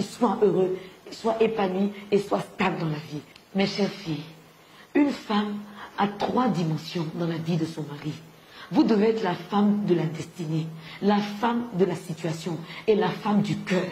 mari soit heureux, soit épanoui et soit stable dans la vie. Mes chères filles, une femme a 3 dimensions dans la vie de son mari. Vous devez être la femme de la destinée, la femme de la situation et la femme du cœur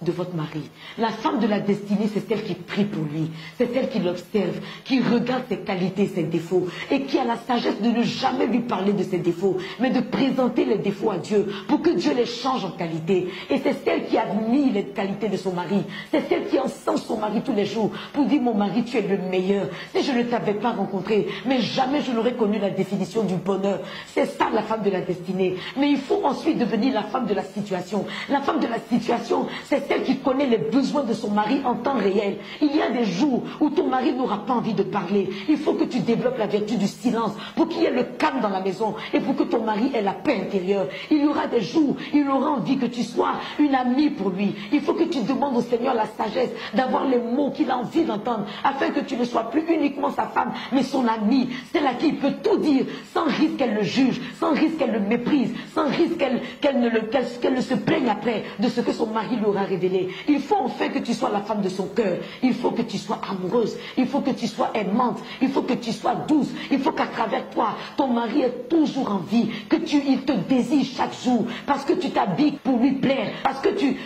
de votre mari. La femme de la destinée, c'est celle qui prie pour lui, c'est celle qui l'observe, qui regarde ses qualités, ses défauts, et qui a la sagesse de ne jamais lui parler de ses défauts, mais de présenter les défauts à Dieu, pour que Dieu les change en qualité. Et c'est celle qui admire les qualités de son mari, c'est celle qui encense son mari tous les jours, pour dire, mon mari, tu es le meilleur. Si je ne t'avais pas rencontré, mais jamais je n'aurais connu la définition du bonheur. C'est ça la femme de la destinée. Mais il faut ensuite devenir la femme de la situation. La femme de la situation, c'est celle qui connaît les besoins de son mari en temps réel. Il y a des jours où ton mari n'aura pas envie de parler. Il faut que tu développes la vertu du silence pour qu'il y ait le calme dans la maison et pour que ton mari ait la paix intérieure. Il y aura des jours, il aura envie que tu sois une amie pour lui. Il faut que tu demandes au Seigneur la sagesse d'avoir les mots qu'il a envie d'entendre afin que tu ne sois plus uniquement sa femme, mais son amie. C'est là qu'il peut tout dire sans risque qu'elle le juge, sans risque qu'elle le méprise, sans risque qu'elle ne se plaigne après de ce que son mari lui aura révélé. Il faut enfin que tu sois la femme de son cœur. Il faut que tu sois amoureuse. Il faut que tu sois aimante. Il faut que tu sois douce. Il faut qu'à travers toi, ton mari ait toujours envie, il te désire chaque jour, parce que tu t'habilles pour lui plaire, parce que tu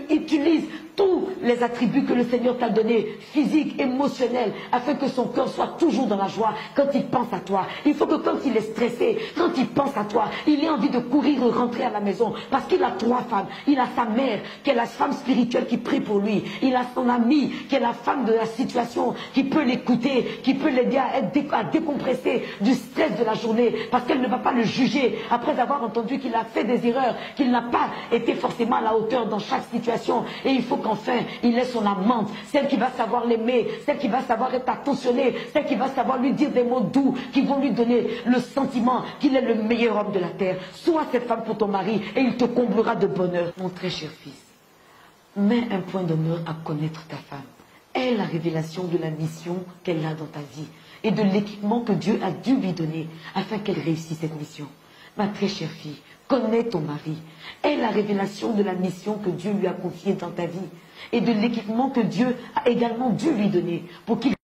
utilises tous les attributs que le Seigneur t'a donnés, physiques, émotionnels, afin que son cœur soit toujours dans la joie quand il pense à toi. Il faut que quand il est stressé, quand il pense à toi, il ait envie de courir et rentrer à la maison, parce qu'il a 3 femmes. Il a sa mère, qui est la femme spirituelle qui prie pour lui. Il a son amie, qui est la femme de la situation, qui peut l'écouter, qui peut l'aider à décompresser du stress de la journée, parce qu'elle ne va pas le juger après avoir entendu qu'il a fait des erreurs, qu'il n'a pas été forcément à la hauteur dans chaque situation. Et il faut qu'enfin, il ait son amante, celle qui va savoir l'aimer, celle qui va savoir être attentionnée, celle qui va savoir lui dire des mots doux, qui vont lui donner le sentiment qu'il est le meilleur homme de la terre. Sois cette femme pour ton mari et il te comblera de bonheur. Mon très cher fils, mets un point d'honneur à connaître ta femme. Aie la révélation de la mission qu'elle a dans ta vie et de l'équipement que Dieu a dû lui donner afin qu'elle réussisse cette mission. Ma très chère fille, connais ton mari. Aie la révélation de la mission que Dieu lui a confiée dans ta vie et de l'équipement que Dieu a également dû lui donner pour qu'il